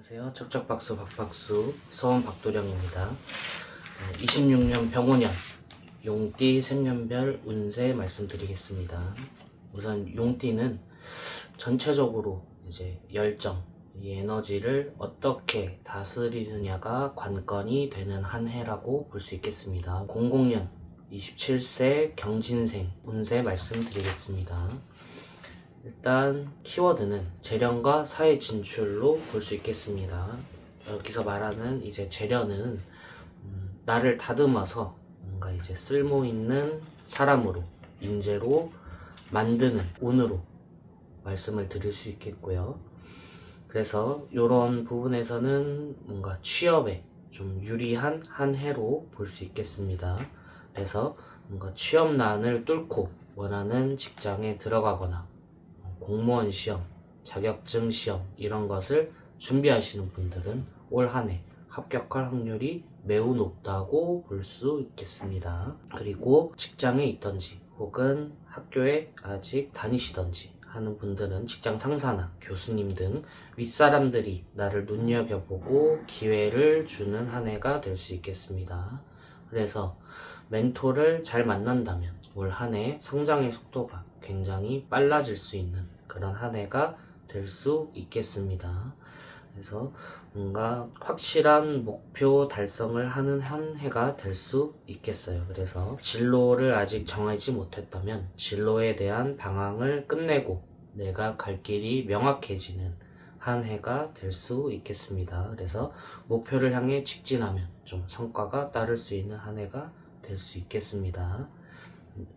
안녕하세요. 척척박수 박박수 서원 박도령입니다. 26년 병오년 용띠 생년별 운세 말씀드리겠습니다. 우선 용띠는 전체적으로 이제 열정, 이 에너지를 어떻게 다스리느냐가 관건이 되는 한 해라고 볼 수 있겠습니다. 00년 27세 경진생 운세 말씀드리겠습니다. 일단 키워드는 재련과 사회 진출로 볼 수 있겠습니다. 여기서 말하는 이제 재련은 나를 다듬어서 뭔가 이제 쓸모 있는 사람으로, 인재로 만드는 운으로 말씀을 드릴 수 있겠고요. 그래서 이런 부분에서는 뭔가 취업에 좀 유리한 한 해로 볼 수 있겠습니다. 그래서 뭔가 취업난을 뚫고 원하는 직장에 들어가거나 공무원 시험, 자격증 시험 이런 것을 준비하시는 분들은 올 한 해 합격할 확률이 매우 높다고 볼 수 있겠습니다. 그리고 직장에 있던지 혹은 학교에 아직 다니시던지 하는 분들은 직장 상사나 교수님 등 윗사람들이 나를 눈여겨보고 기회를 주는 한 해가 될 수 있겠습니다. 그래서 멘토를 잘 만난다면 올 한 해 성장의 속도가 굉장히 빨라질 수 있는 그런 한 해가 될 수 있겠습니다. 그래서 뭔가 확실한 목표 달성을 하는 한 해가 될 수 있겠어요. 그래서 진로를 아직 정하지 못했다면 진로에 대한 방향을 끝내고 내가 갈 길이 명확해지는 한 해가 될 수 있겠습니다. 그래서 목표를 향해 직진하면 좀 성과가 따를 수 있는 한 해가 될 수 있겠습니다.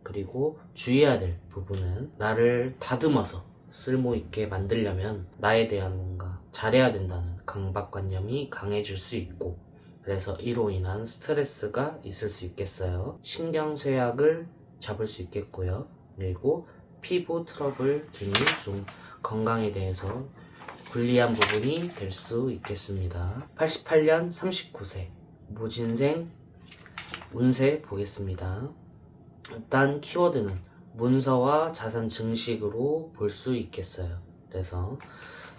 그리고 주의해야 될 부분은 나를 다듬어서 쓸모있게 만들려면 나에 대한 뭔가 잘해야 된다는 강박관념이 강해질 수 있고, 그래서 이로 인한 스트레스가 있을 수 있겠어요. 신경쇠약을 잡을 수 있겠고요. 그리고 피부 트러블 등이 좀 건강에 대해서 불리한 부분이 될 수 있겠습니다. 88년 39세 무진생 운세 보겠습니다. 일단 키워드는 문서와 자산 증식으로 볼 수 있겠어요. 그래서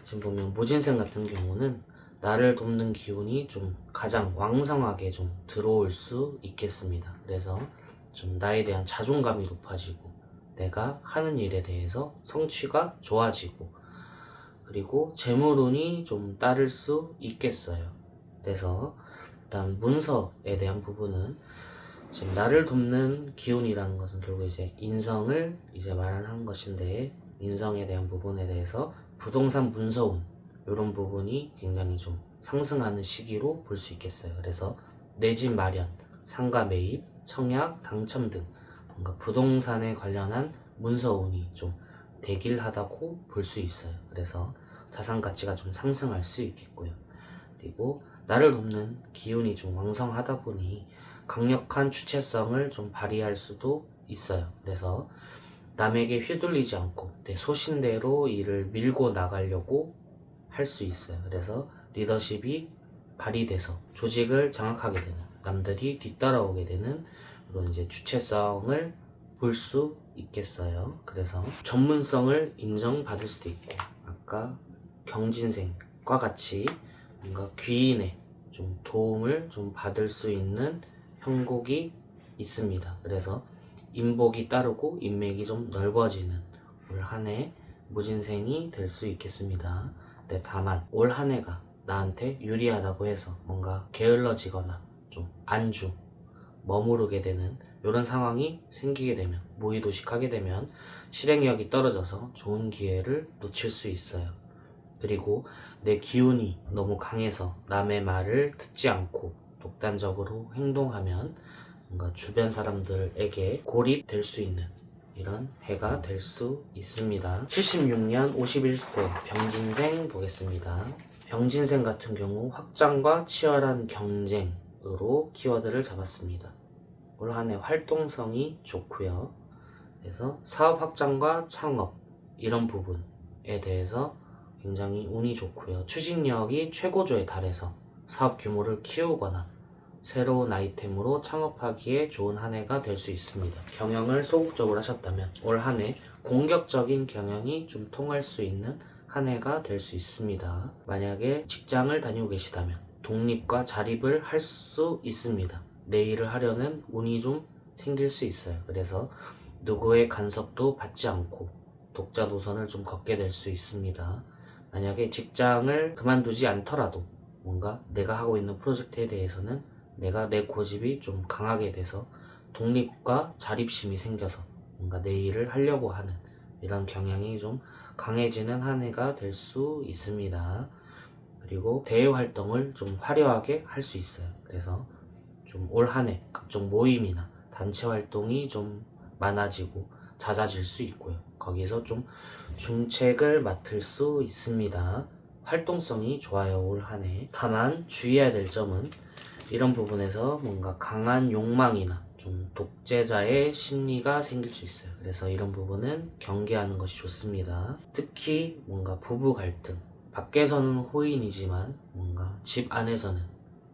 지금 보면 무진생 같은 경우는 나를 돕는 기운이 좀 가장 왕성하게 좀 들어올 수 있겠습니다. 그래서 좀 나에 대한 자존감이 높아지고 내가 하는 일에 대해서 성취가 좋아지고 그리고 재물운이 좀 따를 수 있겠어요. 그래서 일단 문서에 대한 부분은 지금 나를 돕는 기운이라는 것은 결국 이제 인성을 이제 말하는 것인데, 인성에 대한 부분에 대해서 부동산 문서운 이런 부분이 굉장히 좀 상승하는 시기로 볼 수 있겠어요. 그래서 내 집 마련, 상가 매입, 청약, 당첨 등 뭔가 부동산에 관련한 문서운이 좀 대길하다고 볼 수 있어요. 그래서 자산 가치가 좀 상승할 수 있겠고요. 그리고 나를 돕는 기운이 좀 왕성하다 보니 강력한 주체성을 좀 발휘할 수도 있어요. 그래서 남에게 휘둘리지 않고 내 소신대로 일을 밀고 나가려고 할 수 있어요. 그래서 리더십이 발휘돼서 조직을 장악하게 되는, 남들이 뒤따라오게 되는 그런 이제 주체성을 볼 수 있겠어요. 그래서 전문성을 인정받을 수도 있고, 아까 경진생과 같이 뭔가 귀인의 좀 도움을 좀 받을 수 있는 형국이 있습니다. 그래서 인복이 따르고 인맥이 좀 넓어지는 올 한 해 무진생이 될 수 있겠습니다. 네, 다만 올 한 해가 나한테 유리하다고 해서 뭔가 게을러지거나 좀 안주, 머무르게 되는 이런 상황이 생기게 되면, 무의도식하게 되면 실행력이 떨어져서 좋은 기회를 놓칠 수 있어요. 그리고 내 기운이 너무 강해서 남의 말을 듣지 않고 독단적으로 행동하면 뭔가 주변 사람들에게 고립될 수 있는 이런 해가 될 수 있습니다. 76년 51세 병진생 보겠습니다. 병진생 같은 경우 확장과 치열한 경쟁으로 키워드를 잡았습니다. 올 한 해 활동성이 좋고요. 그래서 사업 확장과 창업 이런 부분에 대해서 굉장히 운이 좋고요. 추진력이 최고조에 달해서 사업 규모를 키우거나 새로운 아이템으로 창업하기에 좋은 한 해가 될 수 있습니다. 경영을 소극적으로 하셨다면 올 한 해 공격적인 경영이 좀 통할 수 있는 한 해가 될 수 있습니다. 만약에 직장을 다니고 계시다면 독립과 자립을 할 수 있습니다. 내 일을 하려는 운이 좀 생길 수 있어요. 그래서 누구의 간섭도 받지 않고 독자 노선을 좀 걷게 될 수 있습니다. 만약에 직장을 그만두지 않더라도 뭔가 내가 하고 있는 프로젝트에 대해서는 내가 내 고집이 좀 강하게 돼서 독립과 자립심이 생겨서 뭔가 내 일을 하려고 하는 이런 경향이 좀 강해지는 한 해가 될 수 있습니다. 그리고 대외 활동을 좀 화려하게 할 수 있어요. 그래서 좀 올 한 해 각종 모임이나 단체 활동이 좀 많아지고 잦아질 수 있고요. 거기서 좀 중책을 맡을 수 있습니다. 활동성이 좋아요, 올 한 해. 다만 주의해야 될 점은 이런 부분에서 뭔가 강한 욕망이나 좀 독재자의 심리가 생길 수 있어요. 그래서 이런 부분은 경계하는 것이 좋습니다. 특히 뭔가 부부 갈등, 밖에서는 호인이지만 뭔가 집 안에서는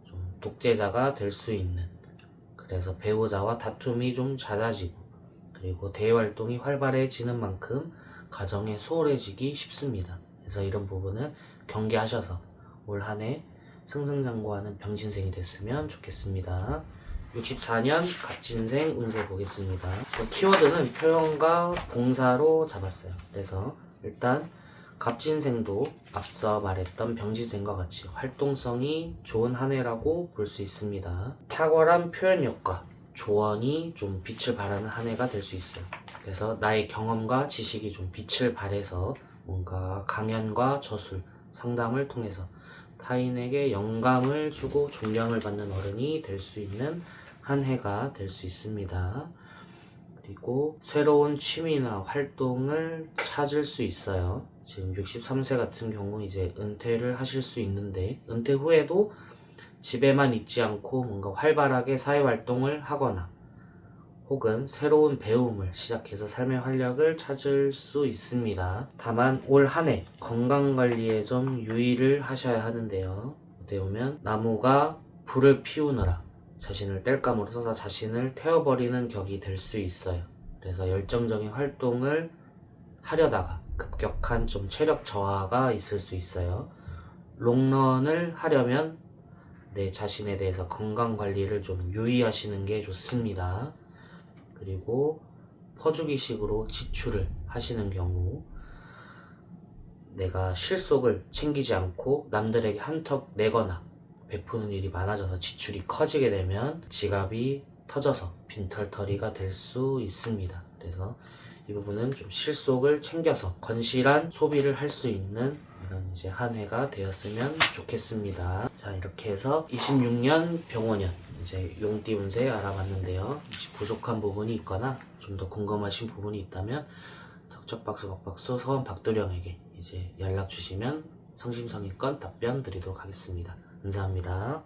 좀 독재자가 될 수 있는, 그래서 배우자와 다툼이 좀 잦아지고 그리고 대외활동이 활발해지는 만큼 가정에 소홀해지기 쉽습니다. 그래서 이런 부분은 경계하셔서 올 한 해 승승장구하는 병신생이 됐으면 좋겠습니다. 64년 갑진생 운세 보겠습니다. 키워드는 표현과 봉사로 잡았어요. 그래서 일단 갑진생도 앞서 말했던 병진생과 같이 활동성이 좋은 한 해라고 볼 수 있습니다. 탁월한 표현력과 조언이 좀 빛을 발하는 한 해가 될 수 있어요. 그래서 나의 경험과 지식이 좀 빛을 발해서 뭔가 강연과 저술, 상담을 통해서 타인에게 영감을 주고 존경을 받는 어른이 될 수 있는 한 해가 될 수 있습니다. 그리고 새로운 취미나 활동을 찾을 수 있어요. 지금 63세 같은 경우 이제 은퇴를 하실 수 있는데, 은퇴 후에도 집에만 있지 않고 뭔가 활발하게 사회활동을 하거나 혹은 새로운 배움을 시작해서 삶의 활력을 찾을 수 있습니다. 다만 올 한 해 건강관리에 좀 유의를 하셔야 하는데요. 어떻게 보면 나무가 불을 피우느라 자신을 땔감으로 써서 자신을 태워버리는 격이 될 수 있어요. 그래서 열정적인 활동을 하려다가 급격한 좀 체력 저하가 있을 수 있어요. 롱런을 하려면 내 자신에 대해서 건강관리를 좀 유의하시는 게 좋습니다. 그리고 퍼주기식으로 지출을 하시는 경우 내가 실속을 챙기지 않고 남들에게 한턱 내거나 베푸는 일이 많아져서 지출이 커지게 되면 지갑이 터져서 빈털터리가 될 수 있습니다. 그래서 이 부분은 좀 실속을 챙겨서 건실한 소비를 할 수 있는 이런 이제 한 해가 되었으면 좋겠습니다. 자, 이렇게 해서 26년 병원년 이제 용띠 운세 알아봤는데요. 혹시 부족한 부분이 있거나 좀 더 궁금하신 부분이 있다면 척척박수 박박수 서원 박도령에게 이제 연락 주시면 성심성의껏 답변 드리도록 하겠습니다. 감사합니다.